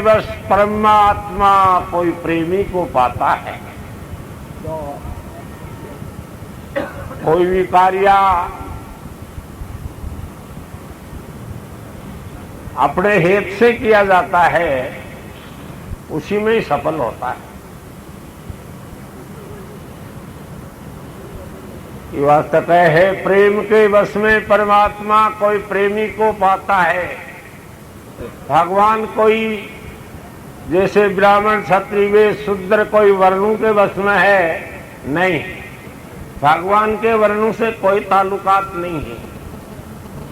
के बस परमात्मा कोई प्रेमी को पाता है। कोई भी कार्य अपने हेत से किया जाता है, उसी में ही सफल होता है। ये वास्तव है, प्रेम के बस में परमात्मा कोई प्रेमी को पाता है। भगवान कोई जैसे ब्राह्मण क्षत्रिय वैश्य शूद्र कोई वर्णों के बस में है, नहीं। भगवान के वर्णों से कोई ताल्लुकात नहीं है।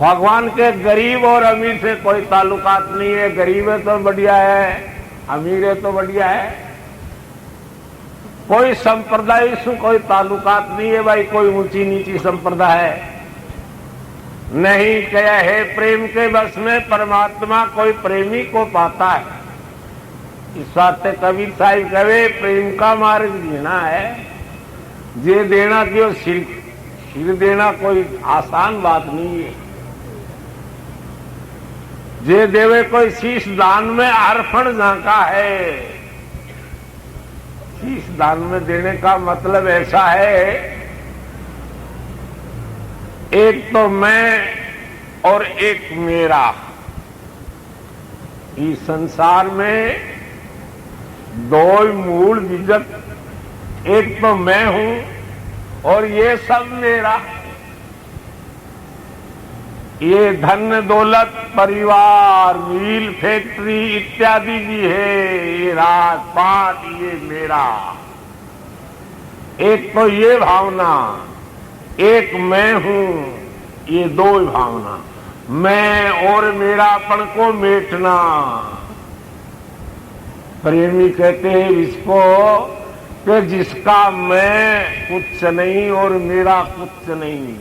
भगवान के गरीब और अमीर से कोई ताल्लुकात नहीं है। गरीब है तो बढ़िया है, अमीर है तो बढ़िया है। कोई संप्रदाय से कोई ताल्लुकात नहीं है भाई, कोई ऊंची नीची संप्रदाय है नहीं। क्या है, प्रेम के बस में परमात्मा कोई प्रेमी को पाता है। इस वास्ते कबीर साहिब कहे, प्रेम का मार्ग जीना है। जे देना क्यों, सिर देना कोई आसान बात नहीं है। जे देवे कोई शीश दान में अर्पण झांका है। शीश दान में देने का मतलब ऐसा है, एक तो मैं और एक मेरा। इस संसार में दो मूल विजत, एक तो मैं हूं और ये सब मेरा। ये धन दौलत परिवार मिल फैक्ट्री इत्यादि भी है, ये राजपाट ये मेरा। एक तो ये भावना, एक मैं हूं, ये दो भावना। मैं और मेरापन को मेटना। प्रेमी कहते हैं इसको कि जिसका मैं कुछ नहीं और मेरा कुछ नहीं,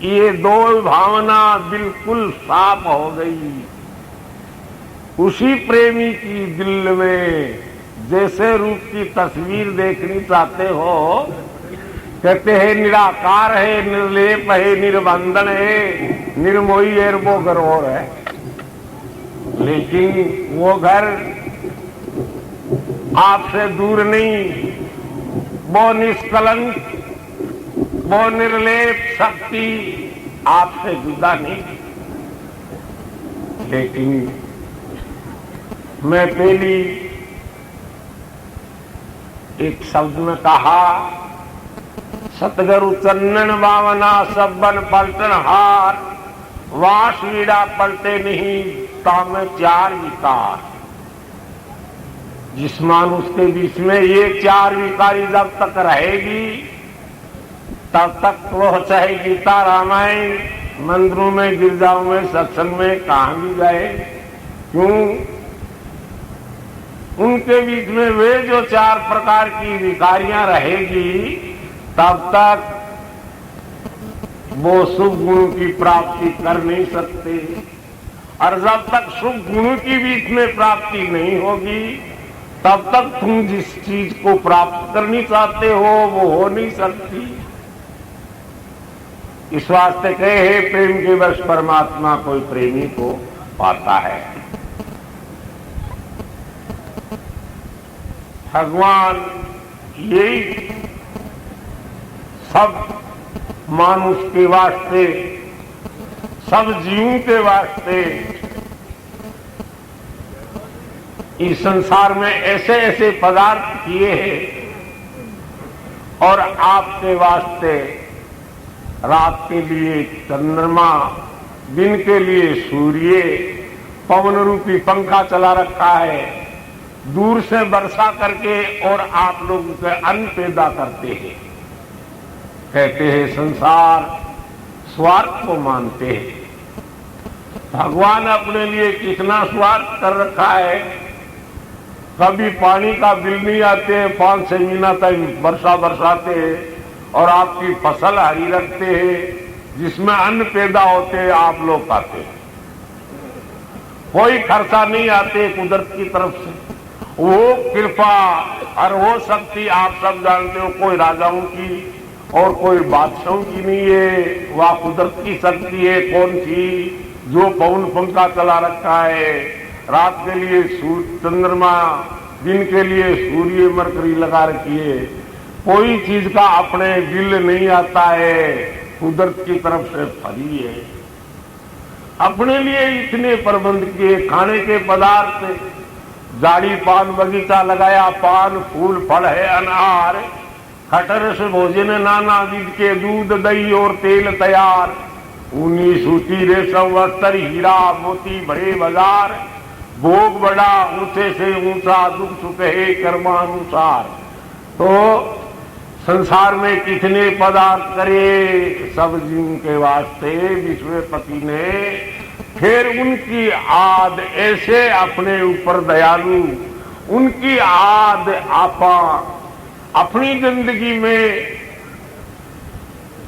ये दो भावना बिल्कुल साफ हो गई। उसी प्रेमी की दिल में जैसे रूप की तस्वीर देखनी चाहते हो, कहते हैं निराकार है, निर्लेप है, निर्बंधन है, निर्मोही है, वो घर और है। लेकिन वो घर आपसे दूर नहीं, वो निष्कलंक, वो निर्लेप शक्ति आपसे जुदा नहीं। लेकिन मैं पहली एक शब्द में कहा, सतगुरु चंदन बावना सब्बन पलटन हार, वास वीड़ा पलटे नहीं तामे चार विकार। जिस मानुष के बीच में ये चार विकारी जब तक रहेगी, तब तक वह चाहे गीता रामायण मंदिरों में गिरजाओं में सत्संग में कहां भी जाए, क्यों? उनके बीच में वे जो चार प्रकार की विकारियां रहेगी, तब तक वो शुभ गुणों की प्राप्ति कर नहीं सकते। और जब तक शुभ गुणों की बीच में प्राप्ति नहीं होगी, तब तक तुम जिस चीज को प्राप्त करनी चाहते हो वो हो नहीं सकती। इस वास्ते कहे, प्रेम के वश परमात्मा कोई प्रेमी को पाता है। भगवान यही सब मानुष के वास्ते, सब जीवों के वास्ते इस संसार में ऐसे ऐसे पदार्थ किए हैं, और आपके वास्ते रात के लिए चंद्रमा, दिन के लिए सूर्य, पवन रूपी पंखा चला रखा है, दूर से वर्षा करके और आप लोगों के अन्न पैदा करते हैं। कहते हैं संसार स्वार्थ को मानते हैं। भगवान अपने लिए कितना स्वार्थ कर रखा है। कभी पानी का बिल नहीं आते, 5-6 महीना तक वर्षा बरसाते हैं और आपकी फसल हरी रखते हैं, जिसमें अन्न पैदा होते हैं, आप लोग खाते हैं। कोई खर्चा नहीं आते कुदरत की तरफ से। वो कृपा और वो शक्ति आप सब जानते हो, कोई राजाओं की और कोई बादशाहों की नहीं है, वह कुदरत की शक्ति है। कौन सी? जो पवन पंखा चला रखा है, रात के लिए चंद्रमा, दिन के लिए सूर्य मरकरी लगा रखिए। कोई चीज का अपने दिल नहीं आता है, कुदरत की तरफ से फरी है। अपने लिए इतने प्रबंध किए, खाने के पदार्थ, झाड़ी पान बगीचा लगाया, पान फूल फल है अनार, खटर से भोजन नाना विध के, दूध दही और तेल तैयार, ऊनी सूती रेशम वस्त्र हीरा मोती बड़े बाजार, भोग बड़ा ऊंचे से ऊंचा, दुख सुख है कर्मानुसार। तो संसार में कितने पदार्थ करे सब जीव के वास्ते विश्वपति ने, फिर उनकी आद ऐसे अपने ऊपर दयालु, उनकी आद आपा अपनी जिंदगी में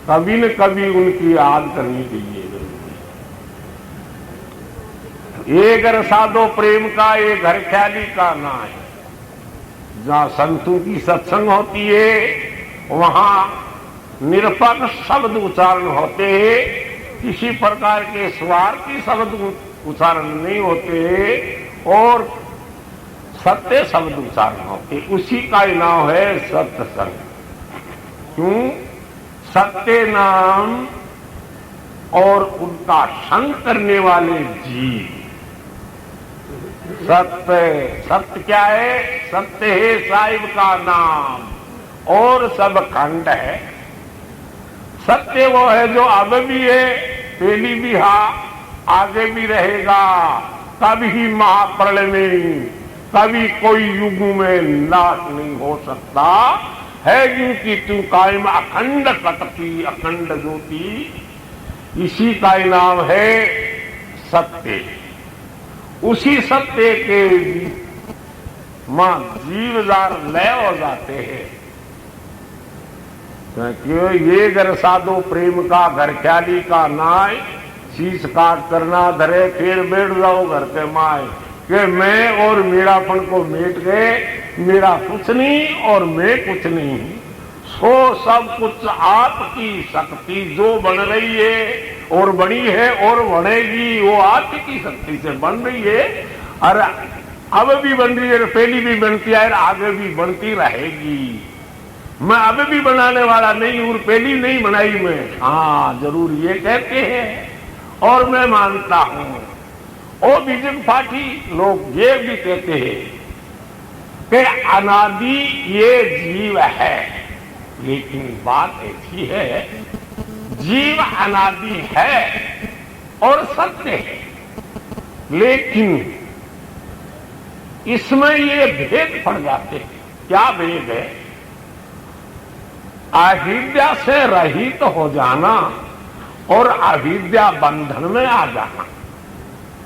कभी न कभी उनकी आद करनी चाहिए। एक रसादो प्रेम का, एक घर ख्याली का ना है। जहां संतों की सत्संग होती है वहां निरपक्ष शब्द उच्चारण होते हैं, किसी प्रकार के स्वार्थी शब्द उच्चारण नहीं होते और सत्य शब्द उच्चारण होते। उसी का ही नाम है सत्संग। क्यों? सत्य नाम और उनका संग करने वाले जीव। सत्य, सत्य क्या है? सत्य है साहिब का नाम और सब खंड है। सत्य वो है जो अब भी है, पहली भी हा, आगे भी रहेगा। कभी महाप्रलय में, कभी कोई युग में नाश नहीं हो सकता है, क्योंकि तू कायम अखंड शक्ति, अखंड ज्योति, इसी का नाम है सत्य। उसी सत्य के मां जीवदार लय हो जाते हैं। क्यों? ये घर साधो प्रेम का, घर ख्याली का नाय, शीश काट करना धरे, फिर बैठ जाओ घर के माए, कि मैं और मेरापन को मेट गए, मेरा कुछ नहीं और मैं कुछ नहीं, सो सब कुछ आपकी शक्ति जो बन रही है और बनी है और बढ़ेगी, वो आपकी शक्ति से बन रही है। और अब भी बन रही है, पहली भी बनती है और आगे भी बनती रहेगी। मैं अब भी बनाने वाला नहीं हूं, पहली नहीं बनाई मैं। हाँ जरूर ये कहते हैं और मैं मानता हूं। और बीजेपी पार्टी लोग ये भी कहते हैं कि अनादि ये जीव है, लेकिन बात ऐसी है जीव अनादि है और सत्य है, लेकिन इसमें ये भेद पड़ जाते हैं। क्या भेद है? अविद्या से रहित हो जाना और अविद्या बंधन में आ जाना।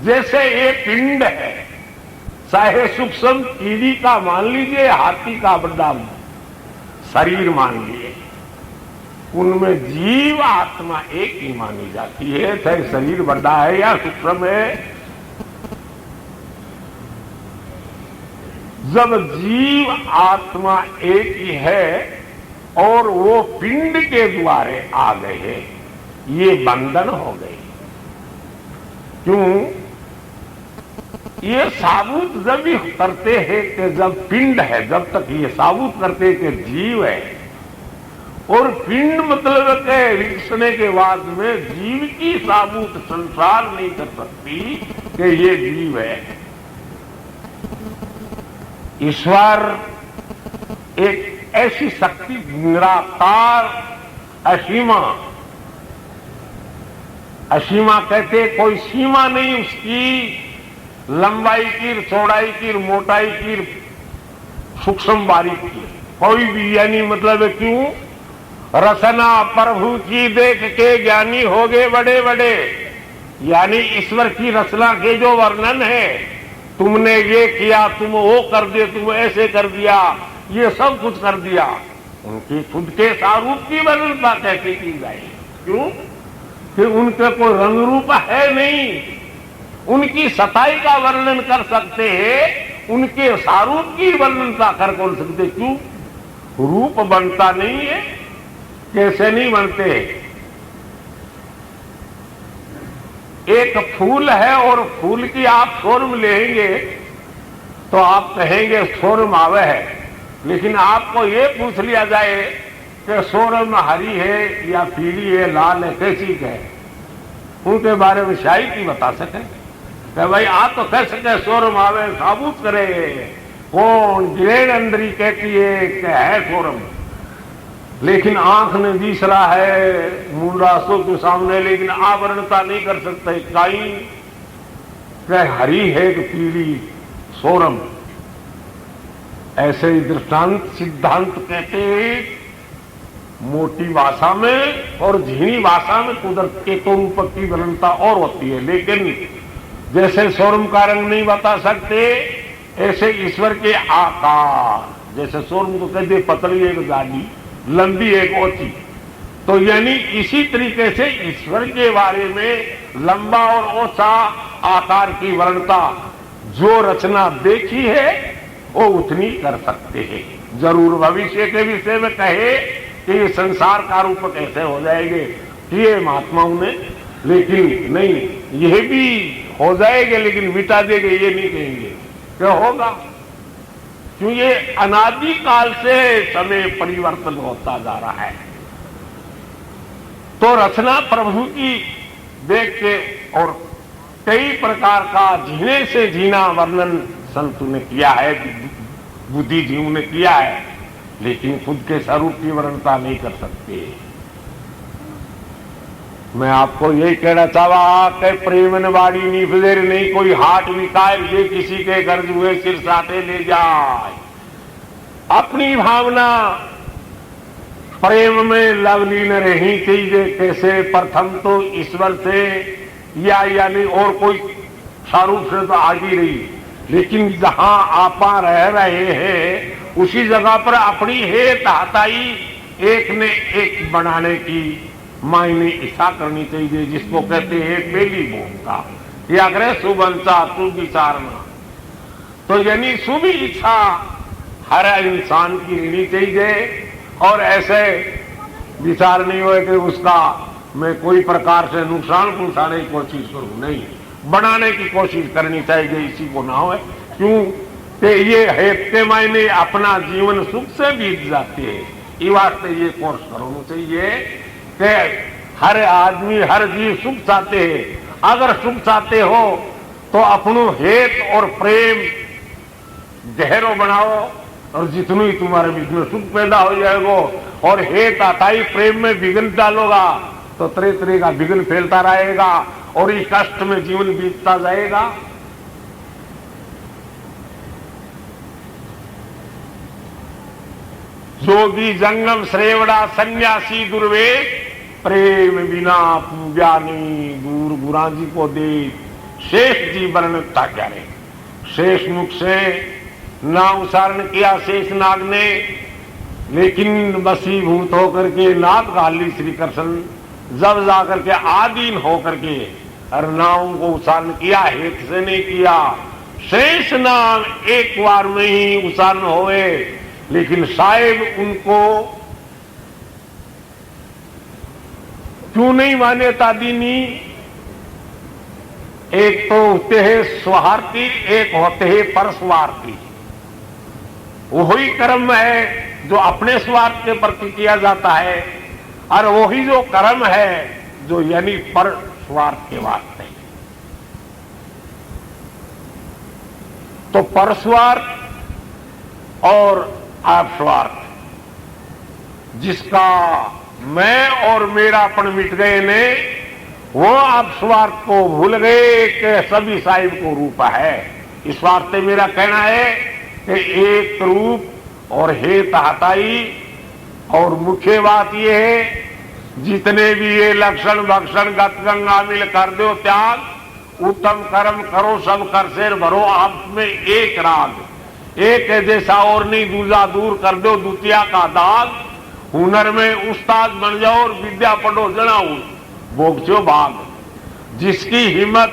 जैसे ये पिंड है, चाहे सूक्ष्म कीड़ी का मान लीजिए, हाथी का बड़ा शरीर मान लीजिए, उनमें जीव आत्मा एक ही मानी जाती है, चाहे शरीर बड़ा है या सूक्ष्म है। जब जीव आत्मा एक ही है और वो पिंड के द्वारे आ गए, ये बंधन हो गए। क्यों? ये साबुत जब भी करते हैं कि जब पिंड है, जब तक ये साबुत करते हैं कि जीव है, और पिंड मतलब के रिक्शने के बाद में जीव की साबुत संसार नहीं कर सकती कि ये जीव है। ईश्वर एक ऐसी शक्ति निराकार असीमा, असीमा कहते कोई सीमा नहीं उसकी, लंबाई की, चौड़ाई की, मोटाई की, सूक्ष्म बारीक की, कोई भी यानी मतलब है। क्यों? रचना प्रभु की देख के ज्ञानी हो गए बड़े बड़े, यानी ईश्वर की रचना के जो वर्णन है, तुमने ये किया, तुम वो कर दिए, तुम ऐसे कर दिया, ये सब कुछ कर दिया, उनकी खुद के स्वरूप की वर्णनता कैसे की जाए? क्यों? कि उनके कोई रंग रूप है नहीं, उनकी सताई का वर्णन कर सकते हैं, उनके स्वरूप की वर्णनता कर कौन सकते? क्यों? रूप बनता नहीं है, कैसे नहीं बनते? एक फूल है और फूल की आप शोरूम लेंगे तो आप कहेंगे शोरूम आवे है, लेकिन आपको ये पूछ लिया जाए कि शोरूम हरी है या पीली है, लाल है, कैसी है, उनके बारे में शायद ही बता सके कि भाई आप तो कह सके शोरूम आवे, साबुत करे कौन ग्रेड अंदरी कहती है कि है शोरूम, लेकिन आंख ने दिस रहा है मूलरासों के सामने, लेकिन आवरणता नहीं कर सकते कहीं हरी है कि पीली शोरम। ऐसे ही दृष्टांत सिद्धांत कहते हैं मोटी भाषा में और झीणी भाषा में कुदरत के तो रूपक की वर्णता और होती है, लेकिन जैसे शोरम का रंग नहीं बता सकते ऐसे ईश्वर के आकार, जैसे शोरम को कहते पतली एक गाड़ी, लंबी एक ओची, तो यानी इसी तरीके से ईश्वर के बारे में लंबा और ओछा आकार की वर्णता जो रचना देखी है वो उतनी कर सकते हैं। जरूर भविष्य के विषय में कहे कि ये संसार का रूप कैसे हो जाएंगे ये महात्माओं ने, लेकिन नहीं, यह भी हो जाएंगे लेकिन मिटा देंगे ये नहीं कहेंगे क्या होगा, क्यों ये अनादि काल से समय परिवर्तन होता जा रहा है। तो रचना प्रभु की देख के और कई प्रकार का झीणे से झीना वर्णन संतों ने किया है, बुद्धिजीव ने किया है, लेकिन खुद के स्वरूप की वर्णता नहीं कर सकते। मैं आपको यही कहना चाहा कि प्रेमन वाड़ी निफलेर नहीं कोई हाट विकाय जे किसी के गर्ज हुए सिर साटे ले जाए। अपनी भावना प्रेम में लवलीन रही चाहिए, कैसे प्रथम तो ईश्वर से या यानी और कोई स्वरूप से तो आगी रही, लेकिन जहां आपा रह रहे हैं उसी जगह पर अपनी हेत हताई एक ने एक बनाने की मायने इच्छा करनी चाहिए, जिसको कहते हैं पहली भूमिका कि अगर सुबंसा तू विचारना, तो यानी शुभ इच्छा हर इंसान की रहनी चाहिए और ऐसे विचार नहीं हो कि उसका मैं कोई प्रकार से नुकसान पहुंचाने की कोशिश करूं, नहीं, बनाने की कोशिश करनी चाहिए, इसी को ना हो। क्यों कि ये हेत के मायने अपना जीवन सुख से बीत जाते हैं, इस वास्ते ये कोर्स करना चाहिए कि हर आदमी हर जीव सुख चाहते हैं। अगर सुख चाहते हो तो अपनो हेत और प्रेम गहरो बनाओ और जितनी तुम्हारे बीच में सुख पैदा हो जाएगा, और हेत आताई प्रेम में विघ्न डालोगा तो तरह तरह का विघ्न फैलता रहेगा और इस कष्ट में जीवन बीतता जाएगा। जोगी जंगम श्रेवड़ा सन्यासी दुर्वेश प्रेम बिना पूजा नहीं दूर गुरा जी को दे शेष जी वर्णता क्या रे। शेष मुख से ना उच्चारण किया शेष नाग ने, लेकिन वसीभूत होकर के नाग गाली श्री कृष्ण जब जाकर के आधीन होकर के हर नाम को उच्चारण किया, हेत से नहीं किया। शेष नाम एक बार में ही उच्चारण होए, लेकिन साहेब उनको क्यों नहीं मान्यता दीनी। एक तो होते हैं स्वार्थी, एक होते हैं परस्वार्थी। वही कर्म है जो अपने स्वार्थ के प्रति किया जाता है, और वही जो कर्म है जो यानी पर स्वार्थ के वास्ते। तो परस्वार्थ और अपस्वार्थ, जिसका मैं और मेरापन मिट गए ने, वो अपस्वार्थ को भूल गए कि सभी साहिब को रूप है। इस वास्ते मेरा कहना है कि एक रूप और हेत हताई, और मुख्य बात यह है जितने भी ये लक्षण भक्षण गत गंगा मिल कर दो त्याग, उत्तम कर्म करो सब कर शेर भरो, आप में एक राग, एक जैसा और नहीं दूजा दूर कर दो द्वितीय का दाग। हुनर में उस्ताद बन जाओ और विद्या पढ़ो जनाओ भोगचो भाग। जिसकी हिम्मत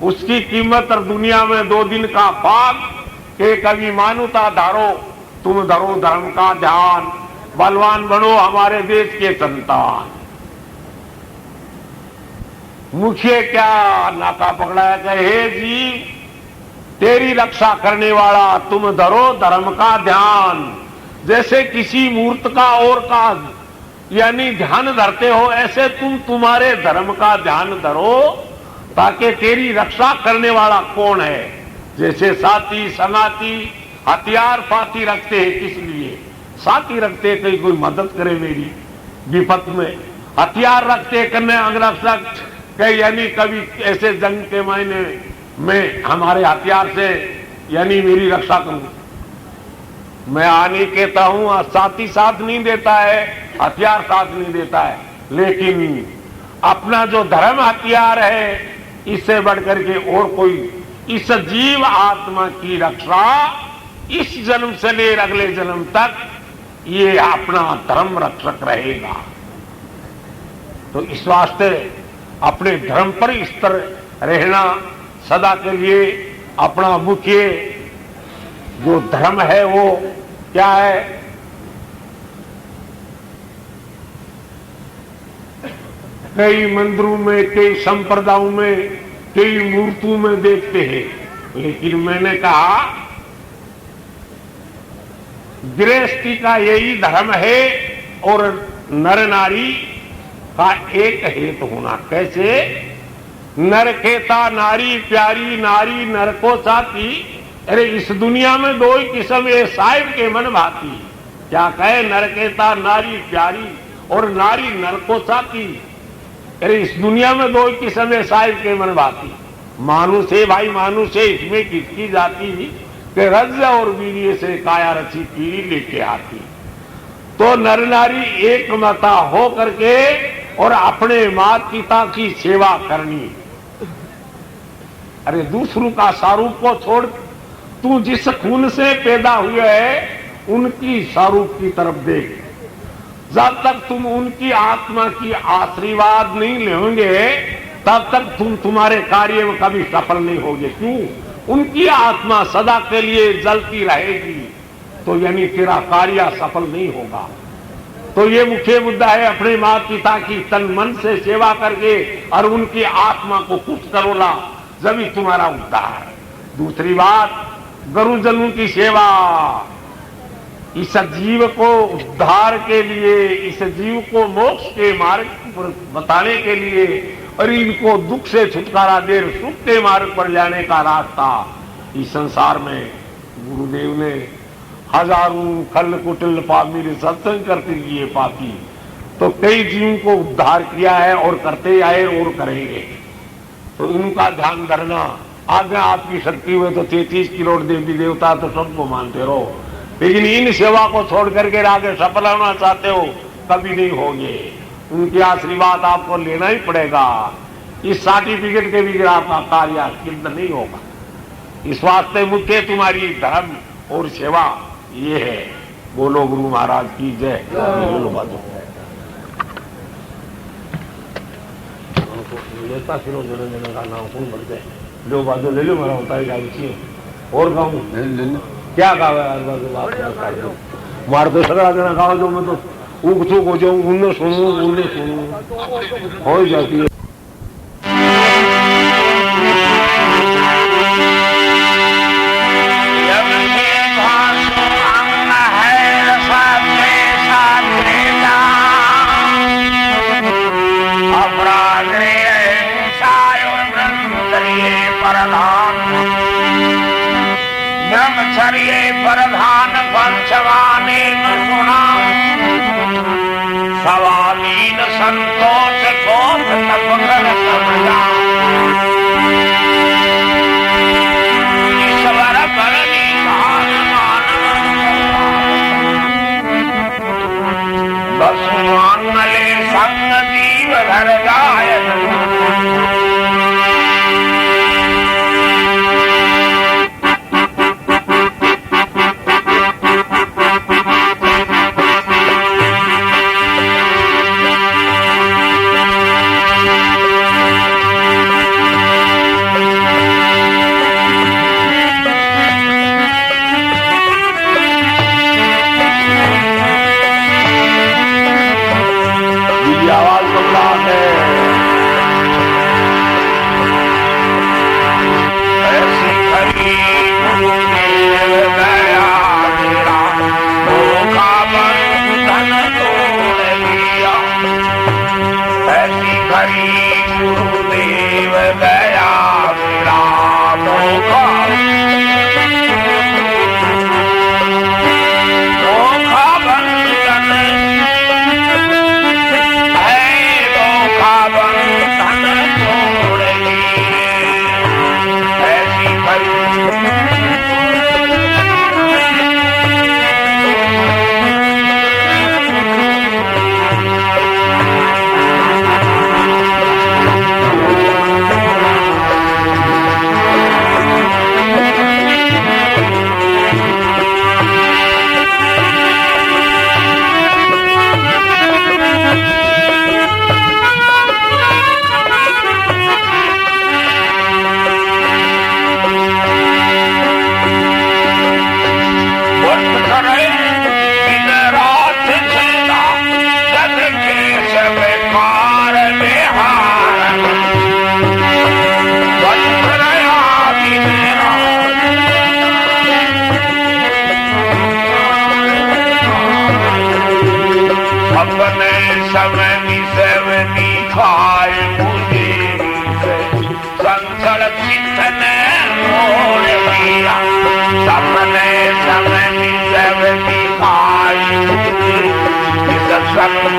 उसकी कीमत, और दुनिया में 2 दिन का भाग। के कभी मानुता धारो तुम धरो धर्म का ध्यान, बलवान बनो हमारे देश के संतान। मुखिया क्या नाका पकड़ाया कहे जी, तेरी रक्षा करने वाला तुम धरो धर्म का ध्यान। जैसे किसी मूर्त का और का यानी ध्यान धरते हो, ऐसे तुम तुम्हारे धर्म का ध्यान धरो, ताकि तेरी रक्षा करने वाला कौन है। जैसे साथी संगाती हथियार फाती रखते हैं, किस लिए साथी रखते हैं? कहीं कोई मदद करे मेरी विपत में। हथियार रखते करने अंगरक्षक कई, यानी कभी ऐसे जंग के मायने में हमारे हथियार से यानी मेरी रक्षा करूं। मैं आने कहता हूं, साथी साथ नहीं देता है, हथियार साथ नहीं देता है, लेकिन अपना जो धर्म हथियार है, इससे बढ़कर के और कोई, इस जीव आत्मा की रक्षा इस जन्म से ले अगले जन्म तक ये अपना धर्म रक्षक रहेगा। तो इस वास्ते अपने धर्म पर स्थिर रहना सदा के लिए। अपना मुख्य जो धर्म है वो क्या है? कई मंदिरों में, कई संप्रदायों में, कई मूर्तियों में देखते हैं, लेकिन मैंने कहा गृहस्थी का यही धर्म है और नर नारी का एक हेतु होना। कैसे? नर खेता नारी प्यारी, नारी नर को साथी। अरे इस दुनिया में दो ही किस्म है, साहिब के मन भाती। क्या कहे? नर कहता नारी प्यारी और नारी नर को साथी। अरे इस दुनिया में दो ही किस्म है, साहिब के मन भाती। मानुष है भाई, मानुष है, इसमें किसकी जाती कि रज और वीर्य से काया रची पीढ़ी लेके आती। तो नर नारी एक मता हो करके और अपने माता पिता की सेवा करनी। अरे दूसरों का स्वरूप को छोड़, तू जिस खून से पैदा हुए है उनकी स्वरूप की तरफ देख। जब तक तुम उनकी आत्मा की आशीर्वाद नहीं लेंगे, तब तक तुम तुम्हारे कार्य में कभी सफल नहीं होगे। क्यों? उनकी आत्मा सदा के लिए जलती रहेगी, तो यानी तेरा कार्य सफल नहीं होगा। तो ये मुख्य मुद्दा है, अपने माता पिता की तन मन से सेवा करके और उनकी आत्मा को पुष्ट करोला, जब ही तुम्हारा उद्धार। दूसरी बात, गुरुजनों की सेवा। इस जीव को उद्धार के लिए, इस जीव को मोक्ष के मार्ग पर बताने के लिए और इनको दुख से छुटकारा दे सुख के मार्ग पर जाने का रास्ता इस संसार में गुरुदेव ने हजारों खल कुटिल पापी सत्संग करते लिए पापी तो कई जीवों को उद्धार किया है और करते आए और करेंगे। तो इनका ध्यान धरना। आगे आपकी शक्ति हुए तो 33 करोड़ देवी देवता तो सबको मानते रहो, लेकिन इन सेवा को छोड़ करके आगे सफल होना चाहते हो कभी नहीं होंगे। उनके आशीर्वाद आपको लेना ही पड़ेगा। इस सर्टिफिकेट के भी आपका कार्य सिद्ध नहीं होगा। इस वास्ते मुख्य तुम्हारी धर्म और सेवा ये है। बोलो गुरु महाराज की जय। लो बाजू लेता फिरो जन जन का नाम कौन बढ़ जाए। लो बाजू ले लो, मेरा होता है और गाँव क्या गाँव मार तो सगड़ा देना गाँव जो मैं तो ऊख चूक हो जाऊं, उन्हें सुनूं हो जाती है। ब्रह्मचर्य प्रधान पंचवाने सुना सवालीन संतोष को तप कर समझा ईश्वर परनी भान बसुमान ले संग जीव धर जाय।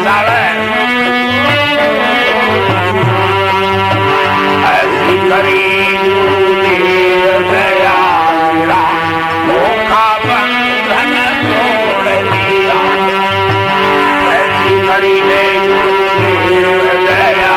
डाले ऐसी करी दया मेरा मोह बंधन तोड़ दिया ऐसी करी दया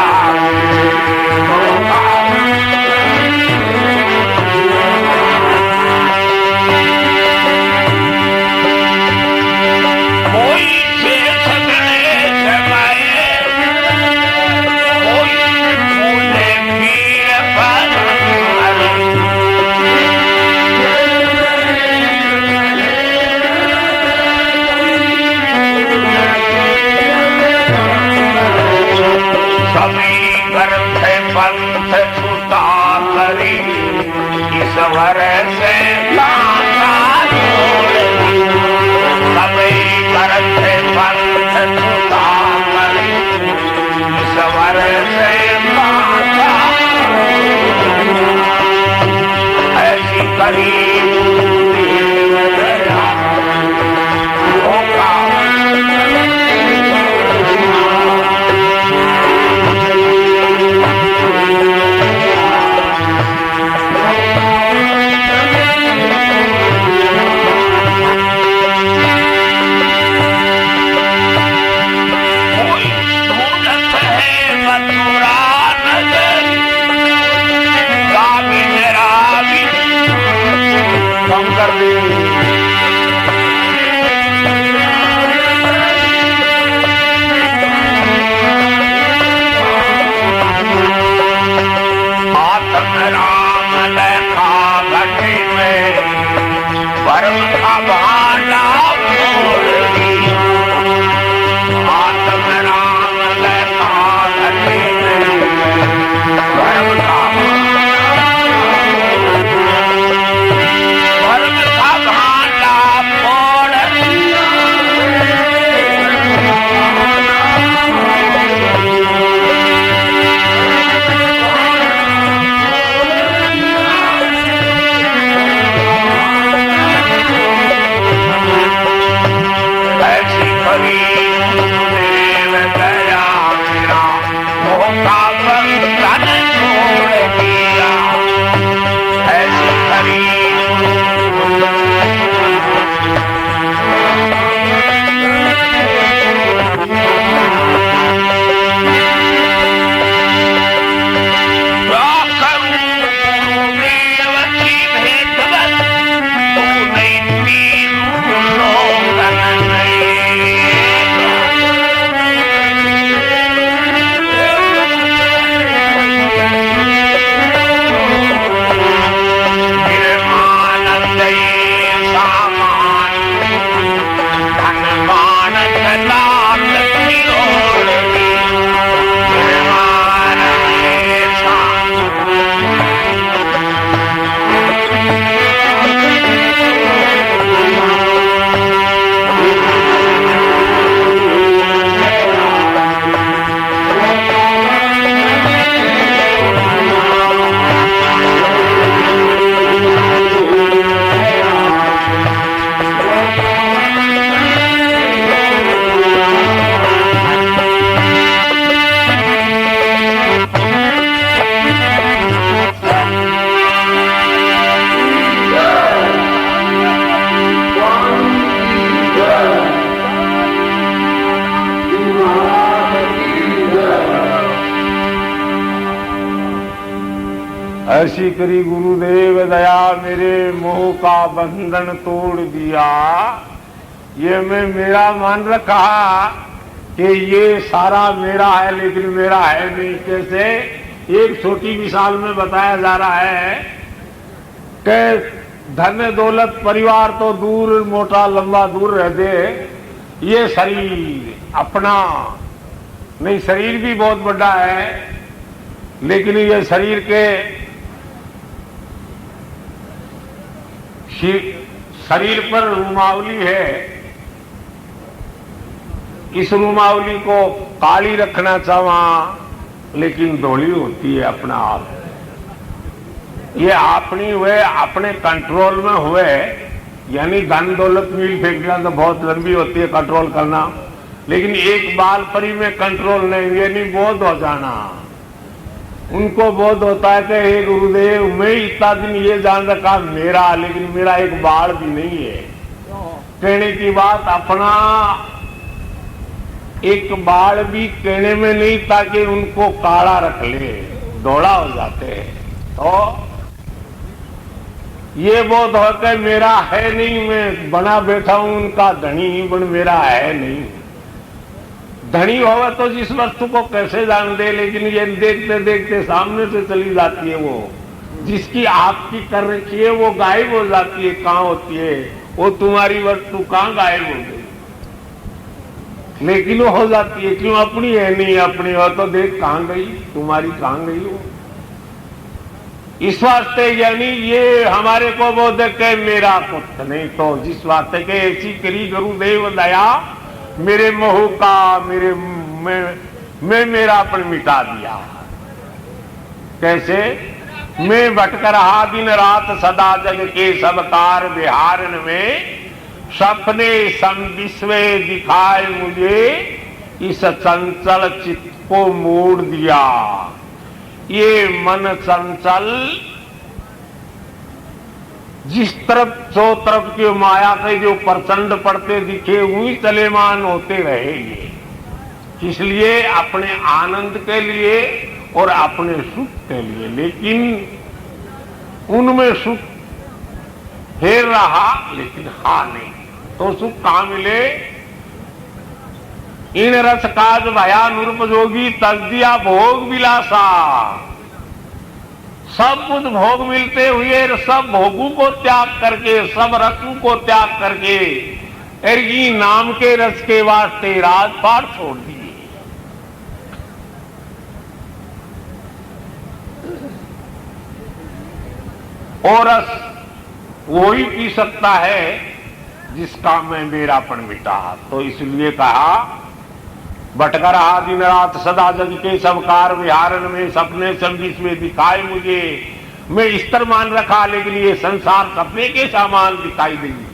पंथ छुटा करी ईश्वर से नाता जोड़ सभी करते पंथ छुटा करी ईश्वर से नाता ऐसी करी ऐसी करी गुरुदेव दया मेरे मोह का बंधन तोड़ दिया। ये मैं मेरा मान रखा कि ये सारा मेरा है, लेकिन मेरा है नहीं। कैसे? एक छोटी मिसाल में बताया जा रहा है कि धन दौलत परिवार तो दूर, मोटा लंबा दूर रहते, ये शरीर अपना नहीं, शरीर भी बहुत बड़ा है, लेकिन ये शरीर के शरीर पर रुमावली है। इस रुमावली को काली रखना चाहा, लेकिन धोली होती है अपना आप। ये अपनी हुए, अपने कंट्रोल में हुए, यानी धन दौलत मील फेंकना तो बहुत लंबी होती है कंट्रोल करना, लेकिन एक बाल परी में कंट्रोल नहीं, ये नहीं बोध हो जाना। उनको बोध होता है कि हे गुरुदेव, मैं इतना दिन ये जान रखा मेरा, लेकिन मेरा एक बाल भी नहीं है। कहने की बात, अपना एक बाल भी कहने में नहीं, ताकि उनको काला रख ले, धोड़ा हो जाते हैं। तो ये बोध हो कि मेरा है नहीं, मैं बना बैठा हूं उनका धनी, बन मेरा है नहीं। धनी होगा तो जिस वस्तु को कैसे जान दे, लेकिन ये देखते देखते सामने से चली जाती है। वो जिसकी आपकी कर रखी है वो गायब हो जाती है। कहां होती है वो तुम्हारी वस्तु, कहां गायब हो गई, लेकिन वो हो जाती है। क्यों? अपनी है नहीं, अपनी हो तो देख कहां गई, तुम्हारी कहां गई हो। इस वास्ते यानी ये हमारे को बोध के मेरा कुछ नहीं, तो जिस वास्ते के ऐसी करी गुरुदेव दया, मेरे मोह का मैं मेरापन मिटा दिया। कैसे? मैं भटक रहा दिन रात सदा जग के सब कार विहारन में, सपने सम विश्वे दिखाए मुझे, इस चंचल चित्त को मोड़ दिया। ये मन चंचल जिस तरफ सो तरफ की माया के जो प्रचंड पड़ते दिखे, वही चलेमान होते रहेंगे। इसलिए अपने आनंद के लिए और अपने सुख के लिए, लेकिन उनमें सुख हेर रहा लेकिन हा नहीं, तो सुख कहां मिले? इन रस काज भया नुरुपयोगी, तज दिया भोग विलासा। सब कुछ भोग मिलते हुए सब भोगों को त्याग करके, सब रसों को त्याग करके, एरगी नाम के रस के वास्ते राजपाट छोड़ दिए। और रस वो ही पी सकता है जिसका मैं मेरापन मिटा। तो इसलिए कहा, भटक रहा दिन रात सदा जग के सब कार विहारन में, सपने सब विश्व दिखाए मुझे। मैं इस तरह मान रखा, लेकिन ये संसार सपने के सामान दिखाई देगी।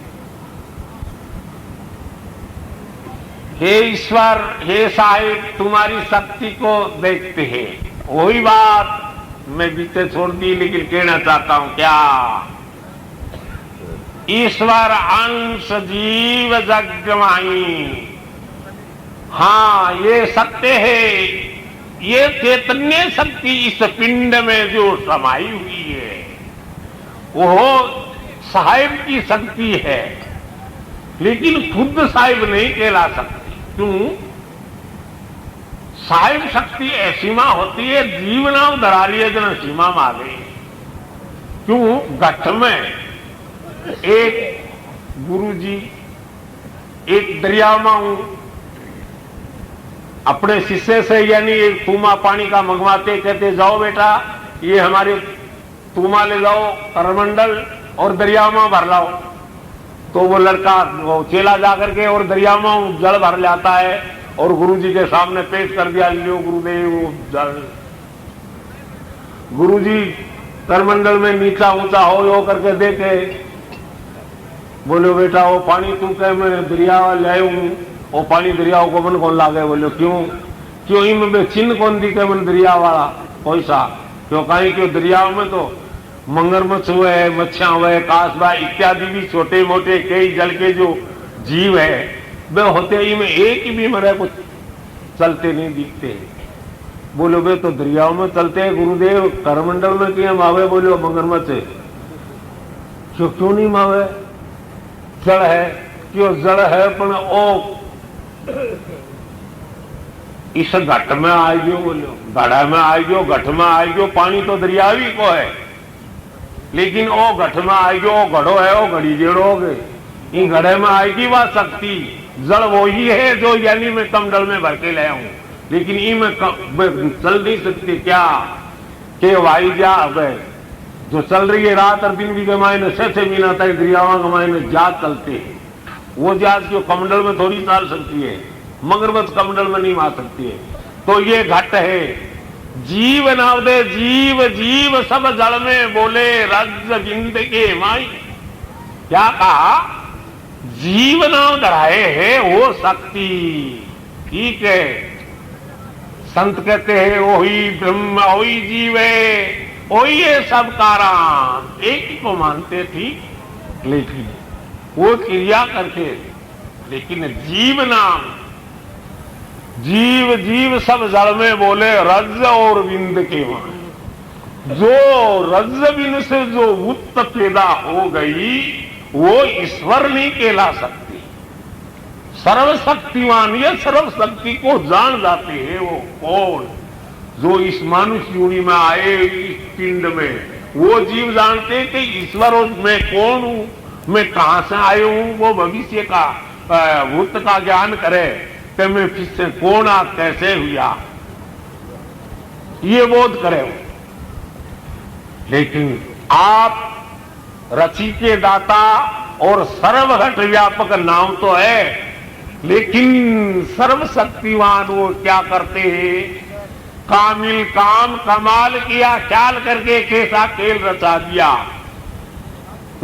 हे ईश्वर, हे साहिब, तुम्हारी शक्ति को देखते हैं। वही बात मैं बीते छोड़ दी, लेकिन कहना चाहता हूं क्या? ईश्वर अंश जीव जग माही। हाँ, ये सत्य है। ये चैतन्य शक्ति इस पिंड में जो समाई हुई है, वो साहिब की शक्ति है, लेकिन खुद साहिब नहीं कहला सकती। क्यों? साहिब शक्ति सीमा होती है, जीवना धरा लिए जन सीमा में आ गई। क्यों? घट में एक गुरुजी एक दरिया में अपने शिष्य से यानी एक तूमा पानी का मंगवाते, कहते जाओ बेटा ये हमारे तूमा ले जाओ करमंडल और दरिया में भर लाओ। तो वो लड़का वो चेला जाकर के और दरिया में जल भर लाता है और गुरुजी के सामने पेश कर दिया, लियो गुरुदेव जल। गुरुजी करमंडल में नीचा ऊंचा हो करके देखे, बोलो बेटा वो पानी तू कह मैं दरिया ले हूं, वो पानी दरिया को मन कौन लागे? बोलो क्यों इनमें चिन्ह कौन दिखे मन दरिया वाला कोई सा? क्यों? कहीं क्यों दरिया में तो मगरमच्छ हुए, मच्छियां हुए, कासबा इत्यादि भी छोटे मोटे कई जल के जो जीव है वे होते ही में एक भी मेरे को चलते नहीं दिखते। बोलो बे तो दरियाओं में चलते हैं गुरुदेव, करमंडल में क्यों मावे? बोलो मगरमच्छ क्यों नहीं मावे? जड़ है। क्यों जड़ है? पर ओ इस घट में आई गयो, बोलो घड़ा में आई गयो, घट में आई गयो। पानी तो दरियावी को है, लेकिन ओ घट में आई गयो, घड़ो है, वो घड़ी जेड़ो हो गए। इन घड़े में आएगी वह शक्ति, जड़ वो ही है जो यानी मैं कमंडल में भर के लाया हूं, लेकिन ई में चल नहीं सकती। क्या के वाई जा जो चल रही है रात और दिन भी कमाए न से महीना तक दरियावा कमाए न जात चलते हैं। वो जात जो कमंडल में थोड़ी चल सकती है, मगरमच्छ कमंडल में नहीं आ सकती है। तो ये घट है। जीव नाव दे जीव जीव सब जल में बोले रज बिंद के माई। क्या कहा? जीव नाव धराए है वो शक्ति ठीक है, संत कहते हैं वही ब्रह्म, वही जीव है, वही है सब कारण, एक ही को मानते ठीक, लेकिन वो क्रिया करके, लेकिन जीव नाम, जीव जीव सब जड़ में बोले रज और विंद के वहां, जो रज बिन से जो उत्त पैदा हो गई वो ईश्वर नहीं कहला सकती। सर्वशक्तिमान, ये सर्वशक्ति को जान जाते हैं वो कौन, जो इस मनुष्य योनि में आए, इस पिंड में, वो जीव जानते कि ईश्वर मैं कौन हूं, मैं कहां से आया हूं, वो भविष्य का भूत का ज्ञान करे कि मैं फिर से कौन आ, कैसे हुआ, ये बोध करे। लेकिन आप रचि के दाता और सर्वघट व्यापक नाम तो है, लेकिन सर्वशक्तिवान वो क्या करते हैं, कामिल काम कमाल किया, ख्याल करके कैसा खेल रचा दिया।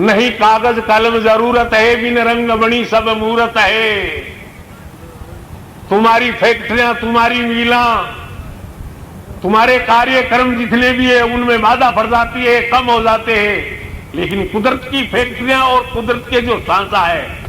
नहीं कागज कलम जरूरत है, बिन रंग बनी सब मूरत है। तुम्हारी फैक्ट्रियां, तुम्हारी मिला, तुम्हारे कार्यक्रम जितने भी है उनमें बाधा पड़ जाती है, कम हो जाते हैं, लेकिन कुदरत की फैक्ट्रियां और कुदरत के जो सांसा है